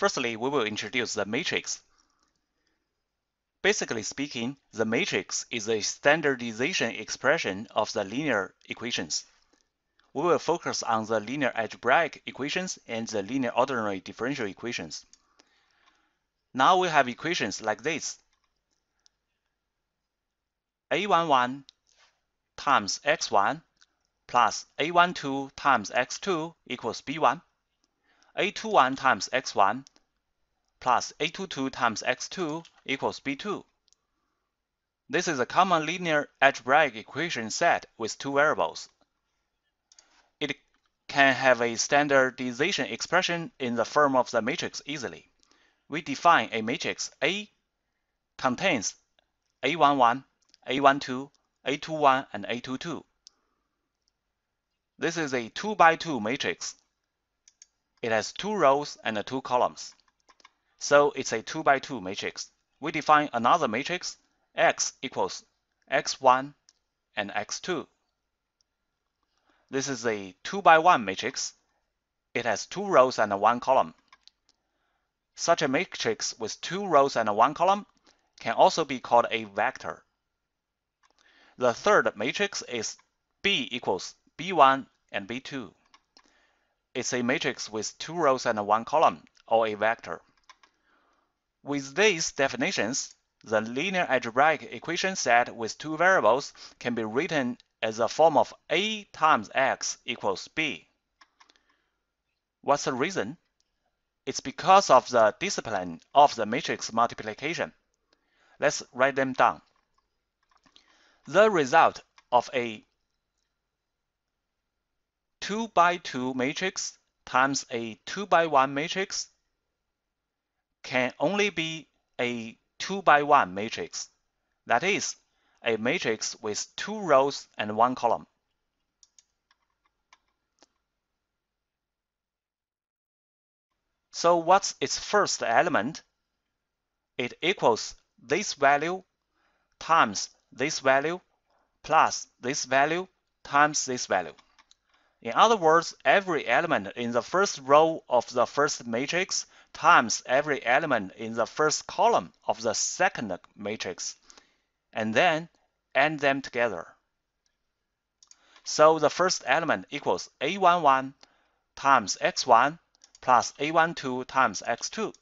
Firstly, we will introduce the matrix. Basically speaking, the matrix is a standardization expression of the linear equations. We will focus on the linear algebraic equations and the linear ordinary differential equations. Now we have equations like this. A11 times x1 plus A12 times x2 equals B1. A21 times x1 plus A22 times x2 equals B2. This is a common linear algebraic equation set with two variables. It can have a standardization expression in the form of the matrix easily. We define a matrix A contains A11, A12, A21, and A22. This is a 2 by 2 matrix. It has 2 rows and 2 columns. So it's a 2 by 2 matrix. We define another matrix, X equals X1 and X2. This is a 2 by 1 matrix. It has 2 rows and 1 column. Such a matrix with 2 rows and 1 column can also be called a vector. The third matrix is B equals B1 and B2. It's a matrix with 2 rows and 1 column, or a vector. With these definitions, the linear algebraic equation set with two variables can be written as a form of A times X equals B. What's the reason? It's because of the discipline of the matrix multiplication. Let's write them down. The result of a 2 by 2 matrix times a 2 by 1 matrix can only be a 2 by 1 matrix. That is, a matrix with 2 rows and 1 column. So what's its first element? It equals this value times this value plus this value times this value. In other words, every element in the first row of the first matrix times every element in the first column of the second matrix, and then add them together. So the first element equals A11 times x1 plus A12 times x2.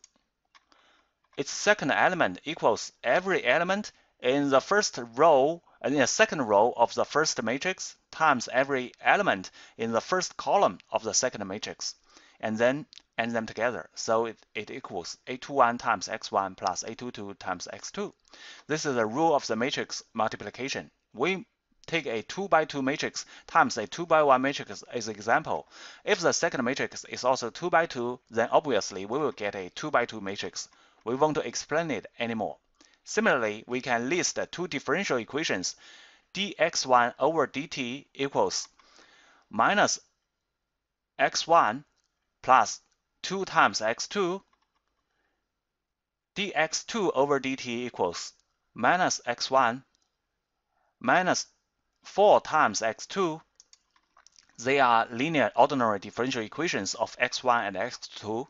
Its second element equals every element in the first row and in the second row of the first matrix times every element in the first column of the second matrix, and then add them together. So it equals A21 times x1 plus A22 times x2. This is the rule of the matrix multiplication. We take a 2 by 2 matrix times a 2 by 1 matrix as an example. If the second matrix is also 2 by 2, then obviously we will get a 2 by 2 matrix. We won't explain it anymore. Similarly, we can list two differential equations. dx1 over dt equals minus x1 plus 2 times x2. dx2 over dt equals minus x1 minus 4 times x2. They are linear ordinary differential equations of x1 and x2.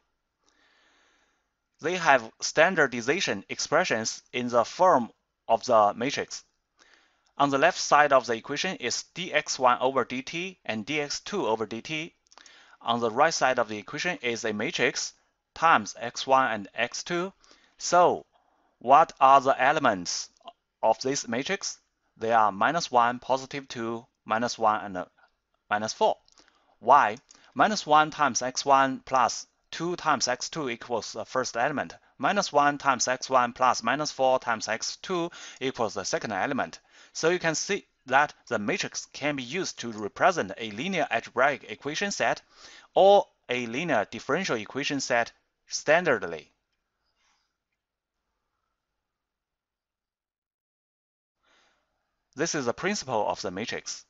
They have standardization expressions in the form of the matrix. On the left side of the equation is dx1 over dt and dx2 over dt. On the right side of the equation is a matrix times x1 and x2. So what are the elements of this matrix? They are minus 1, positive 2, minus 1, and minus 4. Why? Minus 1 times x1 plus 2 times x2 equals the first element. Minus 1 times x1 plus minus 4 times x2 equals the second element. So you can see that the matrix can be used to represent a linear algebraic equation set or a linear differential equation set standardly. This is the principle of the matrix.